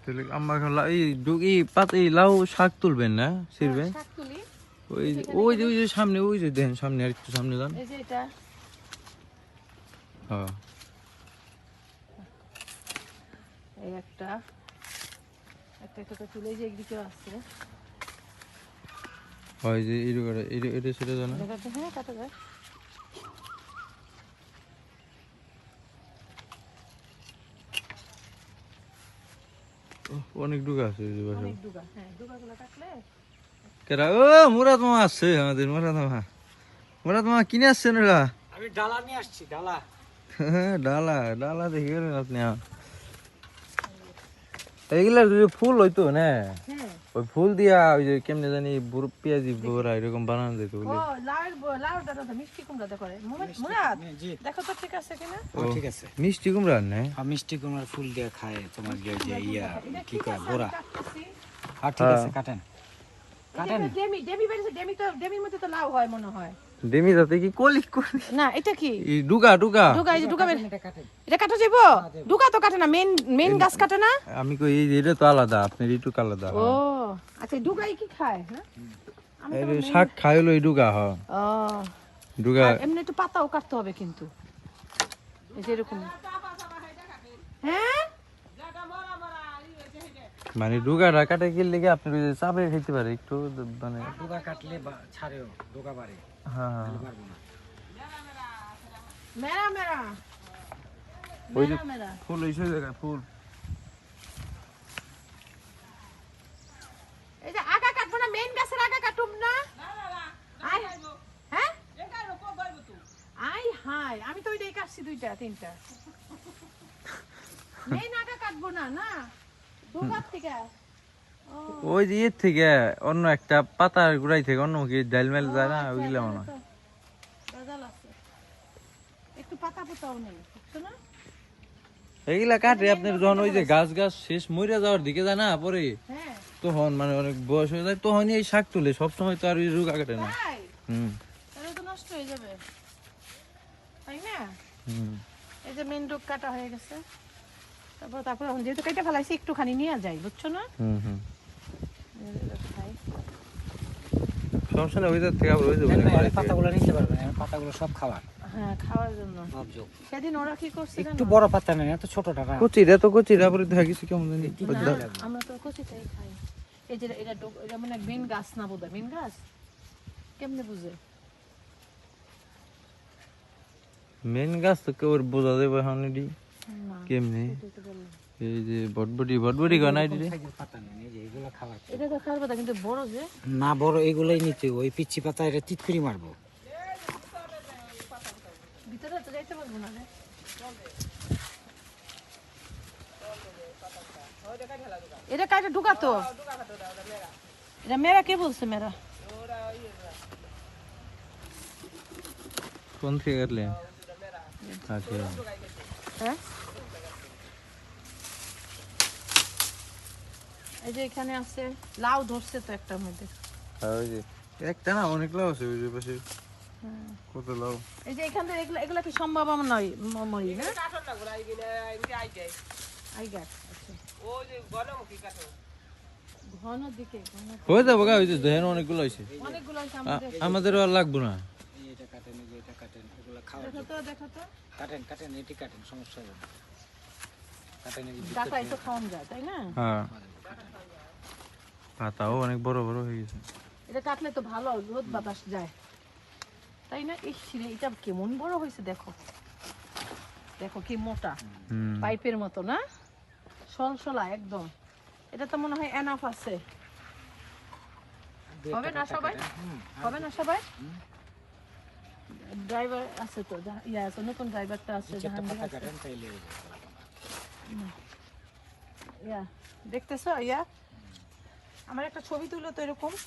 তাহলে আমার এই পাত এই লাউ শাক তুলবেন না ছিড়বেন শাক তুলি ওই ওই যে সামনে ওই যে দেখেন সামনে আর একটু সামনে যান এই যে এটা হ্যাঁ এই একটা তো তুলে যে এদিকে আছে ওই যে এটা সেটা জানো দেখাতে হ্যাঁ কাটা যায় অনেক ডুগা আছে ওই যে বাসা অনেক ডুগা হ্যাঁ ডুগাগুলো কাটলে কেরা ও মুরাদ মামা আসছে আমাদের মুরাদ মামা কিনে আসছেন ওরা আমি ডালা নিয়ে আসছি ডালা ডালা দেখে গেলেন আপনি এইগুলা ফুল হইতো না হ্যাঁ ওই ফুল দিয়া ওই যে কেমনে জানি পেঁয়াজি বড়া এরকম বানানো যেত ও লাউটা তো মিষ্টি কুমড়াতে করে মুরাদ জি দেখো তো ঠিক আছে কিনা ঠিক আছে মিষ্টি কুমড়া না আর মিষ্টি কুমড়ার ফুল দিয়ে খায় তোমার যে ইয়া কি কয় আছে, বড়া আমি কাটতেছি। আর ঠিক আছে কাটেন এটা ডেমি বেরিয়েছে ডেমির মধ্যে তো লাউ হয় মনে হয় ডেমি যাতে কি কলি না এটা কি এই ডুগা এই যে ডুগা এটা কাটেন এটা কাটা যাবো ডুগা তো কাটে না মেন গাছ কাটে না আমি কই এই যে এটা তো আলাদা আপনার একটু আলাদা ও আচ্ছা ডুগাই কি খায় হ্যাঁ এই শাক খাইলো এই ডুগা হ ও ডুগা আর এমনি একটু পাতাও কাটতে হবে কিন্তু এই যে এরকম হ্যাঁ মানে ডুগাটা কাটে গেলে কি আপনি ওই যে চাপে খাইতে পারে একটু মানে ডোকা কাটলে ছাড়েও ডোকা বাড়ে হ্যাঁ পারবো না মেরা ওই যে মেরা ফুল হইছে দেখা ফুল এই যে আগা কাটবো না মেইন গাছের আগা কাটুম না আই হ্যাঁ আই হাই আমি তো ওইটাই কাটছি দুইটা তিনটা মেইন আগা কাটবো না না দুগার থেকে ওই যে এর থেকে অন্য একটা পাতার গুড়াই থেকে অন্য কি ডাল মেল যায় না ওইগুলা মনে হয় গজাল আছে একটু পাতা পোতাও নেই বুঝছো না এইগুলা কাটে আপনার যখন ওই যে গাছ শেষ মরে যাওয়ার দিকে যায় না পরে হ্যাঁ তখন মানে অনেক বয়স হয়ে যায় তখনই এই শাক তুলে সবসময় তো আর ওই রোগা কাটে না তাই হুম তাহলে তো নষ্ট হয়ে যাবে তাই না হুম এই যে মেন ডোক কাটা হয়ে গেছে তারপর এখন যেহেতু কেটে ফেলাইছি একটুখানি নিয়ে যাই বুঝছো না হুম হুম খাই। সমস্যা নেই ওই থেকে আবার ওই যে পাতাগুলো নিতে পারবেন পাতাগুলো সব খাবার হ্যাঁ খাওয়ার জন্য সব যোগ সেদিন ওরা কি করছে একটু বড় পাতা নেন এত ছোটটা না কচিরা তো কচিরা পরে দেখা গেছে কেমন জানি না, আমরা তো কচিটাই খাই এই যে এটা মানে মেন গাছ না বোধহয় মেন গাছ কেমনে বুঝে মেন গাছ তো কেউ বোঝা যাবে এখন এটি না কেমনে এটা তো বললাম। এই যে বটবটি গানাই দিলে পাতা নেন এই যে এগুলো খাবার এটা তো খাওয়ার কথা কিন্তু বড় যে না বড় এগুলোই নিতে ওই পিচ্ছি পাতা এটা তিতকুড়ি মারবো ভিতরে তো যাইতে পারবো না রে। এটা কাইটা ঢুকাতো এটা মেরা কে বলছে মেরা কোন থেকে কাটলে আচ্ছা হ্যাঁ এই যে এখানে আছে লাউ ধরছে তো একটার মধ্যে আর ওই যে একটা না অনেক লাউ আছে ওই যে পাশে কত লাউ এই যে এখান থেকে এগুলা কি সম্ভব আমার নয় মরি না আই গাছ আচ্ছা ঘন দিকে হয়ে যাবো গা ওই যে দেখেন অনেকগুলো হয়েছে অনেকগুলো আছে আমাদের আমাদেরও আর লাগবো না এটা কাটেন এই যে এটা কাটেন এগুলো খাওয়ার দেখো তো কাটেন এটি কাটেন সমস্যা হবে না কাটেন এই যে ডাটা তো খাওয়ান যায় তাই না হ্যাঁ পাতাও অনেক বড় বড় হয়ে গেছে এটা কাটলে তো ভালো রোদ বাতাস যায় তাই না এই ছিঁড়ে এটা কেমন বড় হয়েছে দেখো দেখো কি মোটা হুম পাইপের মতো না সলসলা একদম এটা তো মনে হয় এনাফ আছে হবে না সবাই হবে না সবাই ড্রাইভার আছে তো ইয়া আছে নতুন ড্রাইভারটা আছে জাহাঙ্গীর আছে কাটেন তাইলে ইয়া দেখতেছো ইয়া আমার একটা ছবি তুলো তো এরকম